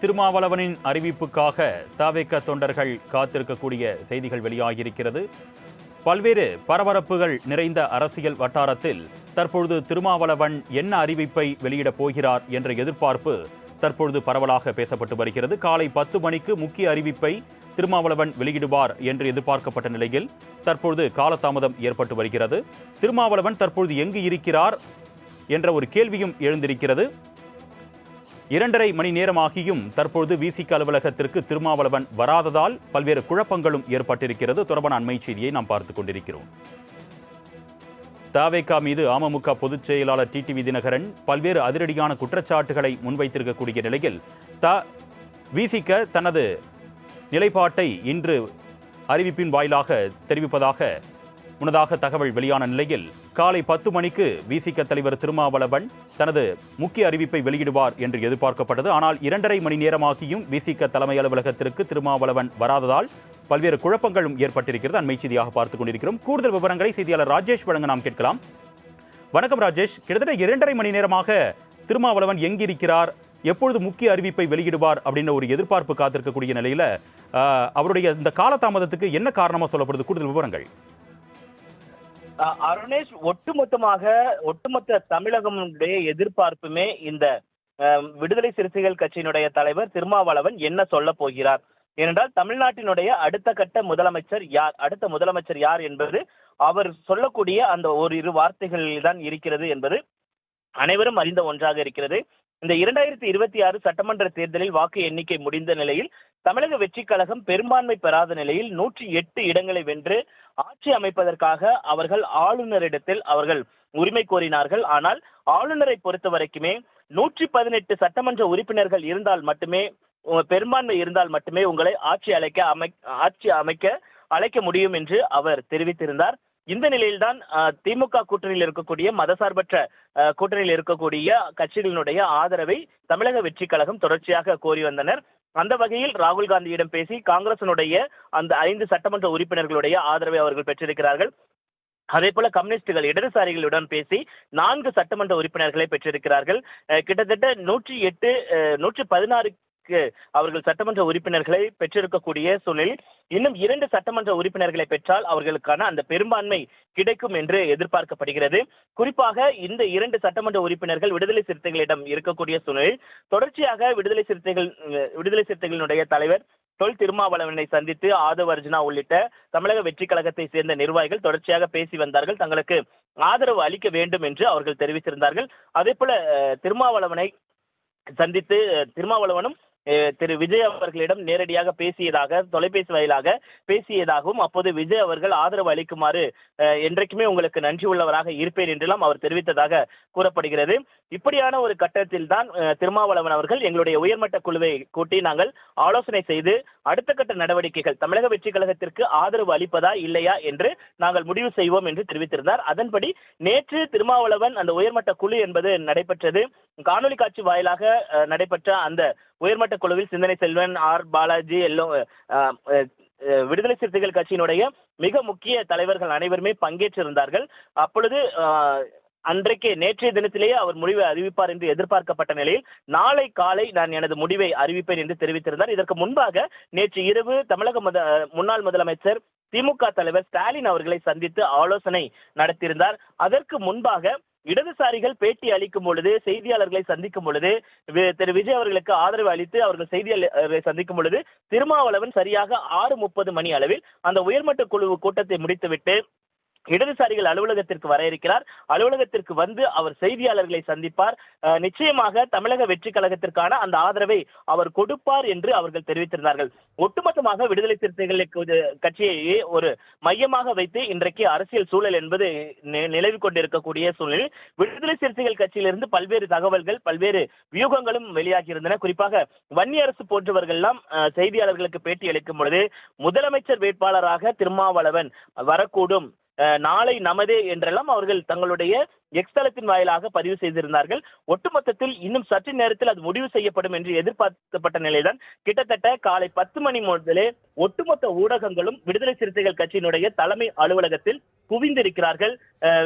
திருமாவளவனின் அறிவிப்புக்காக தவேக தொண்டர்கள் காத்திருக்கக்கூடிய செய்திகள் வெளியாகியிருக்கிறது. பல்வேறு பரபரப்புகள் நிறைந்த அரசியல் வட்டாரத்தில் தற்பொழுது திருமாவளவன் என்ன அறிவிப்பை வெளியிடப் போகிறார் என்ற எதிர்பார்ப்பு தற்பொழுது பரவலாக பேசப்பட்டு வருகிறது. காலை 10 மணிக்கு முக்கிய அறிவிப்பை திருமாவளவன் வெளியிடுவார் என்று எதிர்பார்க்கப்பட்ட நிலையில் தற்பொழுது காலதாமதம் ஏற்பட்டு வருகிறது. திருமாவளவன் தற்பொழுது எங்கு இருக்கிறார் என்ற ஒரு கேள்வியும் எழுந்திருக்கிறது. 2.5 மணி நேரமாகியும் தற்பொழுது விசிக அலுவலகத்திற்கு திருமாவளவன் வராததால் பல்வேறு குழப்பங்களும் ஏற்பட்டிருக்கிறது. தொடர்பான அண்மை செய்தியை நாம் பார்த்துக் கொண்டிருக்கிறோம். தவேக மீது அமமுக பொதுச் செயலாளர் டிடிவி தினகரன் பல்வேறு அதிரடியான குற்றச்சாட்டுகளை முன்வைத்திருக்கக்கூடிய நிலையில் விசிக தனது நிலைப்பாட்டை இன்று அறிவிப்பின் வாயிலாக தெரிவிப்பதாக முன்னதாக தகவல் வெளியான நிலையில் காலை 10 மணிக்கு விசிக தலைவர் திருமாவளவன் தனது முக்கிய அறிவிப்பை வெளியிடுவார் என்று எதிர்பார்க்கப்பட்டது. ஆனால் 2.5 மணி நேரமாகியும் விசிக தலைமை அலுவலகத்திற்கு திருமாவளவன் வராததால் பல்வேறு குழப்பங்களும் ஏற்பட்டிருக்கிறது. அண்மை செய்தியாக பார்த்துக் கொண்டிருக்கிறோம். கூடுதல் விவரங்களை செய்தியாளர் ராஜேஷ் வழங்க நாம் கேட்கலாம். வணக்கம் ராஜேஷ். கிட்டத்தட்ட 2.5 மணி நேரமாக திருமாவளவன் எங்கிருக்கிறார், எப்பொழுது முக்கிய அறிவிப்பை வெளியிடுவார் அப்படின்ற ஒரு எதிர்பார்ப்பு காத்திருக்கக்கூடிய நிலையில அவருடைய இந்த காலதாமதத்துக்கு என்ன காரணமா சொல்லப்படுது? கூடுதல் விவரங்கள். அருணேஷ், ஒட்டுமொத்த தமிழகமுடைய எதிர்பார்ப்புமே இந்த விடுதலை சிறுத்தைகள் கட்சியினுடைய தலைவர் திருமாவளவன் என்ன சொல்ல போகிறார், ஏனென்றால் தமிழ்நாட்டினுடைய அடுத்த முதலமைச்சர் யார் என்பது அவர் சொல்லக்கூடிய அந்த ஓரிரு வார்த்தைகளில் தான் இருக்கிறது என்பது அனைவரும் அறிந்த ஒன்றாக இருக்கிறது. இந்த 2026 சட்டமன்ற தேர்தலில் வாக்கு எண்ணிக்கை முடிந்த நிலையில் தமிழக வெற்றி கழகம் பெரும்பான்மை பெறாத நிலையில் 108 இடங்களை வென்று ஆட்சி அமைப்பதற்காக அவர்கள் ஆளுநரிடத்தில் உரிமை கோரினார்கள். ஆனால் ஆளுநரை பொறுத்த வரைக்குமே 118 சட்டமன்ற உறுப்பினர்கள் இருந்தால் மட்டுமே, பெரும்பான்மை இருந்தால் மட்டுமே உங்களை ஆட்சி அமைக்க அழைக்க முடியும் என்று அவர் தெரிவித்திருந்தார். இந்த நிலையில்தான் திமுக கூட்டணியில் இருக்கக்கூடிய மதசார்பற்ற கூட்டணியில் இருக்கக்கூடிய கட்சிகளினுடைய ஆதரவை தமிழக வெற்றி கழகம் தொடர்ச்சியாக கோரி வந்தனர். அந்த வகையில் ராகுல் காந்தியிடம் பேசி காங்கிரசினுடைய அந்த 5 சட்டமன்ற உறுப்பினர்களுடைய ஆதரவை அவர்கள் பெற்றிருக்கிறார்கள். அதே போல கம்யூனிஸ்டுகள் இடதுசாரிகளுடன் பேசி 4 சட்டமன்ற உறுப்பினர்களை பெற்றிருக்கிறார்கள். கிட்டத்தட்ட 116 அவர்கள் சட்டமன்ற உறுப்பினர்களை பெற்றிருக்கக்கூடிய சூழலில் இன்னும் 2 சட்டமன்ற உறுப்பினர்களை பெற்றால் அவர்களுக்கான அந்த பெரும்பான்மை கிடைக்கும் என்று எதிர்பார்க்கப்படுகிறது. குறிப்பாக இந்த 2 சட்டமன்ற உறுப்பினர்கள் விடுதலை சிறுத்தைகளிடம் இருக்கக்கூடிய சூழலில் தொடர்ச்சியாக விடுதலை சிறுத்தைகளினுடைய தலைவர் தொல் திருமாவளவனை சந்தித்து ஆதவ் அர்ஜுனா உள்ளிட்ட தமிழக வெற்றி கழகத்தை சேர்ந்த நிர்வாகிகள் தொடர்ச்சியாக பேசி வந்தார்கள். தங்களுக்கு ஆதரவு அளிக்க வேண்டும் என்று அவர்கள் தெரிவித்திருந்தார்கள். அதே போல திருமாவளவனை சந்தித்து திருமாவளவனும் திரு விஜய் அவர்களிடம் நேரடியாக பேசியதாக, தொலைபேசி வாயிலாக பேசியதாகவும், அப்போது விஜய் அவர்கள் ஆதரவு அளிக்குமாறு என்றைக்குமே உங்களுக்கு நன்றி உள்ளவராக இருப்பேன் என்றெல்லாம் அவர் தெரிவித்ததாக கூறப்படுகிறது. இப்படியான ஒரு கட்டத்தில் தான் திருமாவளவன் அவர்கள் எங்களுடைய உயர்மட்ட குழுவை கூட்டி நாங்கள் ஆலோசனை செய்து அடுத்த கட்ட நடவடிக்கைகள் தமிழக வெற்றி கழகத்திற்கு ஆதரவு அளிப்பதா இல்லையா என்று நாங்கள் முடிவு செய்வோம் என்று தெரிவித்திருந்தார். அதன்படி நேற்று திருமாவளவன் அந்த உயர்மட்ட குழு என்பது நடைபெற்றது. காணொலி காட்சி வாயிலாக நடைபெற்ற அந்த உயர்மட்ட குழுவில் சிந்தனை செல்வன், ஆர் பாலாஜி, விடுதலை சிறுத்தைகள் கட்சியினுடைய மிக முக்கிய தலைவர்கள் அனைவருமே பங்கேற்றிருந்தார்கள். அப்பொழுது நேற்றைய தினத்திலேயே அவர் முடிவை அறிவிப்பார் என்று எதிர்பார்க்கப்பட்ட நிலையில் நாளை காலை நான் எனது முடிவை அறிவிப்பேன் என்று தெரிவித்திருந்தார். இதற்கு முன்பாக நேற்று இரவு தமிழக முன்னாள் முதலமைச்சர் திமுக தலைவர் ஸ்டாலின் அவர்களை சந்தித்து ஆலோசனை நடத்தியிருந்தார். அதற்கு முன்பாக இடதுசாரிகள் பேட்டி அளிக்கும் பொழுது, செய்தியாளர்களை சந்திக்கும் பொழுது, திரு விஜய் அவர்களுக்கு ஆதரவு அளித்து அவர்கள் செய்தியாளர்களை சந்திக்கும் பொழுது திருமாவளவன் சரியாக 6:30 மணி அளவில் அந்த உயர்மட்ட குழு கூட்டத்தை முடித்துவிட்டு இடதுசாரிகள் அலுவலகத்திற்கு வர இருக்கிறார். அலுவலகத்திற்கு வந்து அவர் செய்தியாளர்களை சந்திப்பார். நிச்சயமாக தமிழக வெற்றி கழகத்திற்கான அந்த ஆதரவை அவர் கொடுப்பார் என்று அவர்கள் தெரிவித்திருந்தார்கள். ஒட்டுமொத்தமாக விடுதலை சிறுத்தைகள் கட்சியை ஒரு மையமாக வைத்து இன்றைக்கு அரசியல் சூழல் என்பது நிலவி கொண்டிருக்கக்கூடிய சூழலில் விடுதலை சிறுத்தைகள் கட்சியிலிருந்து பல்வேறு தகவல்கள், பல்வேறு வியூகங்களும் வெளியாகி இருந்தன. குறிப்பாக வன்னியரசு போன்றவர்கள்லாம் செய்தியாளர்களுக்கு பேட்டி அளிக்கும் பொழுது முதலமைச்சர் வேட்பாளராக திருமாவளவன் வரக்கூடும், நாளை நமதே என்றெல்லாம் அவர்கள் தங்களுடைய எக்ஸ் தளத்தின் வாயிலாக பதிவு செய்திருந்தார்கள். ஒட்டுமொத்தத்தில் இன்னும் சற்று நேரத்தில் அது முடிவு செய்யப்படும் என்று எதிர்பார்க்கப்பட்ட நிலைதான் கிட்டத்தட்ட காலை 10 மணி முதலே ஒட்டுமொத்த ஊடகங்களும் விடுதலை சிறுத்தைகள் கட்சியினுடைய தலைமை அலுவலகத்தில் குவிந்திருக்கிறார்கள்.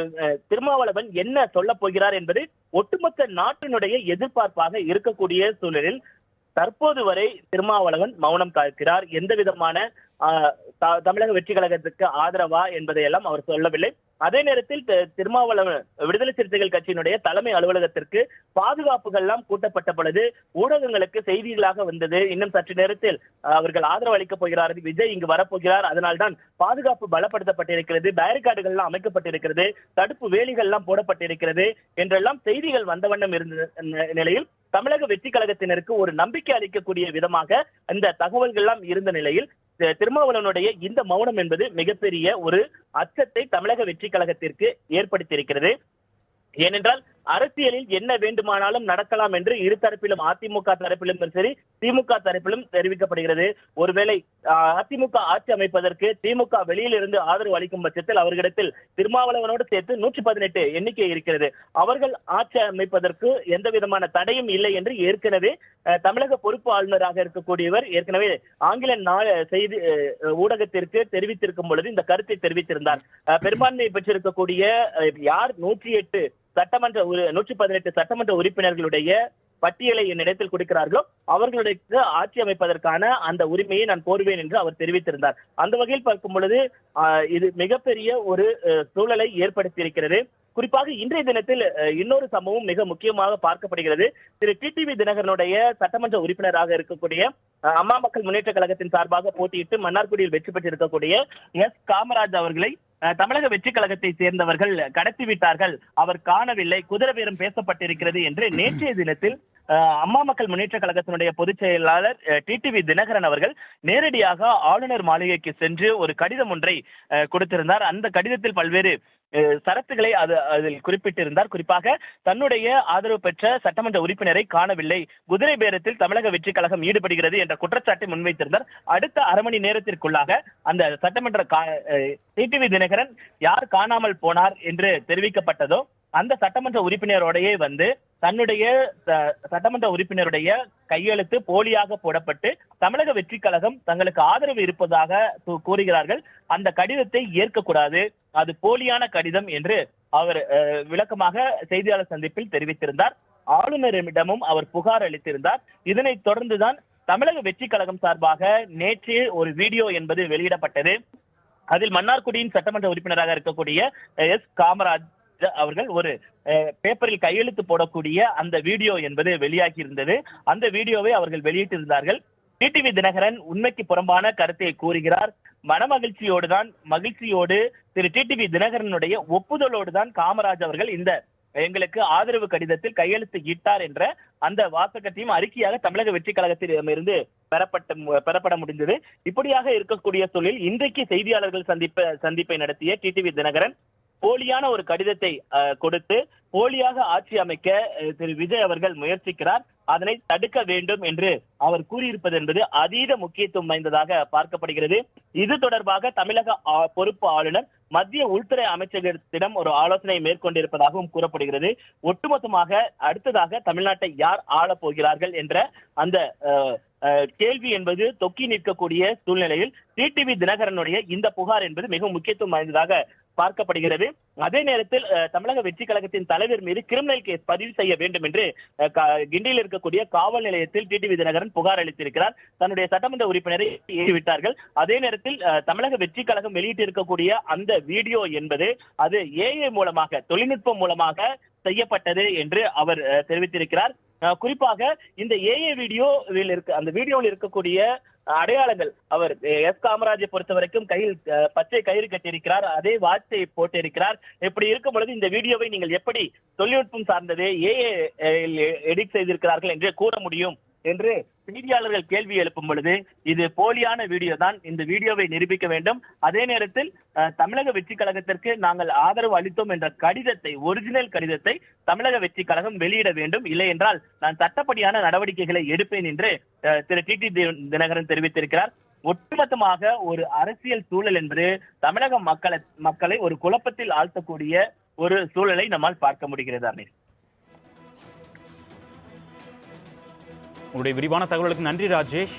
திருமாவளவன் என்ன சொல்ல போகிறார் என்பது ஒட்டுமொத்த நாட்டினுடைய எதிர்பார்ப்பாக இருக்கக்கூடிய சூழலில் தற்போது வரை திருமாவளவன் மௌனம் காக்கிறார். எந்த விதமான தமிழக வெற்றி கழகத்துக்கு ஆதரவா என்பதையெல்லாம் அவர் சொல்லவில்லை. அதே நேரத்தில் திருமாவளவன் விடுதலை சிறுத்தைகள் கட்சியினுடைய தலைமை அலுவலகத்திற்கு பாதுகாப்புகள் எல்லாம் கூட்டப்பட்ட பொழுது ஊடகங்களுக்கு செய்திகளாக வந்தது, இன்னும் சற்று நேரத்தில் அவர்கள் ஆதரவு அளிக்கப் போகிறார்கள், விஜய் இங்கு வரப்போகிறார், அதனால்தான் பாதுகாப்பு பலப்படுத்தப்பட்டிருக்கிறது, பேரிகார்டுகள் எல்லாம் அமைக்கப்பட்டிருக்கிறது, தடுப்பு வேலிகள் எல்லாம் போடப்பட்டிருக்கிறது என்றெல்லாம் செய்திகள் வந்த வண்ணம் இருந்த நிலையில் தமிழக வெற்றி கழகத்தினருக்கு ஒரு நம்பிக்கை அளிக்கக்கூடிய விதமாக இந்த தகவல்கள் எல்லாம் இருந்த நிலையில் திருமாவளவனுடைய இந்த மௌனம் என்பது மிகப்பெரிய ஒரு அச்சத்தை தமிழக வெற்றி கழகத்திற்கு ஏற்படுத்தியிருக்கிறது. ஏனென்றால் அரசியலில் என்ன வேண்டுமானாலும் நடக்கலாம் என்று இரு தரப்பிலும், அதிமுக தரப்பிலும் சரி திமுக தரப்பிலும் தெரிவிக்கப்படுகிறது. ஒருவேளை அதிமுக ஆட்சி அமைப்பதற்கு திமுக வெளியில் இருந்து ஆதரவு அளிக்கும் பட்சத்தில் அவர்களிடத்தில் திருமாவளவனோடு சேர்த்து 118 எண்ணிக்கை இருக்கிறது. அவர்கள் ஆட்சி அமைப்பதற்கு எந்த விதமான தடையும் இல்லை என்று ஏற்கனவே தமிழக பொறுப்பு ஆளுநராக இருக்கக்கூடியவர் ஏற்கனவே ஆங்கில செய்தி ஊடகத்திற்கு தெரிவித்திருக்கும் பொழுது இந்த கருத்தை தெரிவித்திருந்தார். பெரும்பான்மையை பெற்றிருக்கக்கூடிய யார் 118 சட்டமன்ற உறுப்பினர்களுடைய பட்டியலை என்னிடத்தில் கொடுக்கிறார்களோ அவர்களுடைய ஆட்சி அமைப்பதற்கான அந்த உரிமையை நான் கோருவேன் என்று அவர் தெரிவித்திருந்தார். அந்த வகையில் பார்க்கும் பொழுது இது மிகப்பெரிய ஒரு சூழலை ஏற்படுத்தியிருக்கிறது. குறிப்பாக இன்றைய தினத்தில் இன்னொரு சம்பவம் மிக முக்கியமாக பார்க்கப்படுகிறது. திரு டிடிவி தினகரனுடைய சட்டமன்ற உறுப்பினராக இருக்கக்கூடிய அம்மா மக்கள் முன்னேற்ற கழகத்தின் சார்பாக போட்டியிட்டு மன்னார்குடியில் வெற்றி பெற்றிருக்கக்கூடிய எஸ் காமராஜ் அவர்களை தமிழக வெற்றி கழகத்தை சேர்ந்தவர்கள் கடத்திவிட்டார்கள், அவர் காணவில்லை, குதிரை பேரம் பேசப்பட்டிருக்கிறது என்று நேற்றைய தினத்தில் அம்மா மக்கள் முன்னேற்ற கழகத்தினுடைய பொதுச் செயலாளர் டிடிவி தினகரன் அவர்கள் நேரடியாக ஆளுநர் மாளிகைக்கு சென்று ஒரு கடிதம் ஒன்றை கொடுத்திருந்தார். அந்த கடிதத்தில் பல்வேறு சரத்துகளை அதில் குறிப்பிட்டிருந்தார். குறிப்பாக தன்னுடைய ஆதரவு பெற்ற சட்டமன்ற உறுப்பினரை காணவில்லை, குதிரை பேரத்தில் தமிழக வெற்றி கழகம் ஈடுபடுகிறது என்ற குற்றச்சாட்டை முன்வைத்திருந்தார். அடுத்த அரை மணி நேரத்திற்குள்ளாக அந்த சட்டமன்ற டிடிவி தினகரன் யார் காணாமல் போனார் என்று தெரிவிக்கப்பட்டதோ அந்த சட்டமன்ற உறுப்பினரோடையே வந்து தன்னுடைய சட்டமன்ற உறுப்பினருடைய கையெழுத்து போலியாக போடப்பட்டு தமிழக வெற்றி கழகம் தங்களுக்கு ஆதரவு இருப்பதாக கூறுகிறார்கள், அந்த கடிதத்தை ஏற்கக்கூடாது, அது போலியான கடிதம் என்று அவர் விளக்கமாக செய்தியாளர் சந்திப்பில் தெரிவித்திருந்தார். ஆளுநரிடமும் அவர் புகார் அளித்திருந்தார். இதனைத் தொடர்ந்துதான் தமிழக வெற்றி கழகம் சார்பாக நேற்று ஒரு வீடியோ என்பது வெளியிடப்பட்டது. அதில் மன்னார்குடியின் சட்டமன்ற உறுப்பினராக இருக்கக்கூடிய எஸ் காமராஜ் அவர்கள் ஒரு பேப்பரில் கையெழுத்து போடக்கூடிய அந்த வீடியோ என்பது வெளியாகி இருந்தது. அந்த வீடியோவை அவர்கள் வெளியிட்டிருந்தார்கள். டிடிவி தினகரன் உண்மைக்கு புறம்பான கருத்தை கூறுகிறார். மகிழ்ச்சியோடு திரு டிடிவி தினகரனுடைய ஒப்புதலோடு தான் காமராஜ் அவர்கள் இந்த எங்களுக்கு ஆதரவு கடிதத்தில் கையெழுத்து இட்டார் என்ற அந்த வாசகத்தையும் அறிக்கையாக தமிழக வெற்றி கழகத்திலிருந்து பெறப்பட முடிந்தது. இப்படியாக இருக்கக்கூடிய சூழலில் இன்றைக்கு செய்தியாளர்கள் சந்திப்பை நடத்திய டிடிவி தினகரன் போலியான ஒரு கடிதத்தை கொடுத்து போலியாக ஆட்சி அமைக்க திரு விஜய் அவர்கள் முயற்சிக்கிறார், அதனை தடுக்க வேண்டும் என்று அவர் கூறியிருப்பது என்பது அதீத முக்கியத்துவம் வாய்ந்ததாக பார்க்கப்படுகிறது. இது தொடர்பாக தமிழக பொறுப்பு ஆளுநர் மத்திய உள்துறை அமைச்சகத்திடம் ஒரு ஆலோசனை மேற்கொண்டிருப்பதாகவும் கூறப்படுகிறது. ஒட்டுமொத்தமாக அடுத்ததாக தமிழ்நாட்டை யார் ஆளப் போகிறார்கள் என்ற அந்த கேள்வி என்பது தொக்கி நிற்கக்கூடிய சூழ்நிலையில் டிடிவி தினகரனுடைய இந்த புகார் என்பது மிக முக்கியத்துவம் வாய்ந்ததாக பார்க்கப்படுகிறது. அதே நேரத்தில் தமிழக வெற்றி கழகத்தின் தலைவர் மீது கிரிமினல் கேஸ் பதிவு செய்ய வேண்டும் என்று கிண்டியில் இருக்கக்கூடிய காவல் நிலையத்தில் டிடிவி தினகரன் புகார் அளித்திருக்கிறார். தன்னுடைய சட்டமன்ற உறுப்பினரை ஏறிவிட்டார்கள். அதே நேரத்தில் தமிழக வெற்றி கழகம் வெளியிட்டிருக்கக்கூடிய அந்த வீடியோ என்பது அது ஏஐ மூலமாக, தொழில்நுட்பம் மூலமாக செய்யப்பட்டது என்று அவர் தெரிவித்திருக்கிறார். குறிப்பாக இந்த ஏஐ வீடியோவில் இருக்கக்கூடிய அடையாளங்கள், அவர் எஸ் காமராஜை பொறுத்த வரைக்கும் கையில் பச்சை கயிறு கட்டியிருக்கிறார், அதே வாட்சை போட்டிருக்கிறார். இப்படி இருக்கும் பொழுது இந்த வீடியோவை நீங்கள் எப்படி தொழில்நுட்பம் சார்ந்தது ஏஐ எடிட் செய்திருக்கிறார்கள் என்று கூற முடியும் என்று செய்தியாளர்கள் கேள்வி எழுப்பும் பொழுது இது போலியான வீடியோ தான், இந்த வீடியோவை நிரூபிக்க வேண்டும். அதே நேரத்தில் தமிழக வெற்றி கழகத்திற்கு நாங்கள் ஆதரவு அளித்தோம் என்ற கடிதத்தை, ஒரிஜினல் கடிதத்தை தமிழக வெற்றி கழகம் வெளியிட வேண்டும், இல்லை என்றால் நான் சட்டப்படியான நடவடிக்கைகளை எடுப்பேன் என்று திரு டிடிவி தினகரன் தெரிவித்திருக்கிறார். ஒட்டுமொத்தமாக ஒரு அரசியல் சூழல் என்பது தமிழக மக்களை ஒரு குழப்பத்தில் ஆழ்த்தக்கூடிய ஒரு சூழலை நம்மால் பார்க்க முடிகிறது. உங்களுடைய விரிவான தகவலுக்கு நன்றி ராஜேஷ்.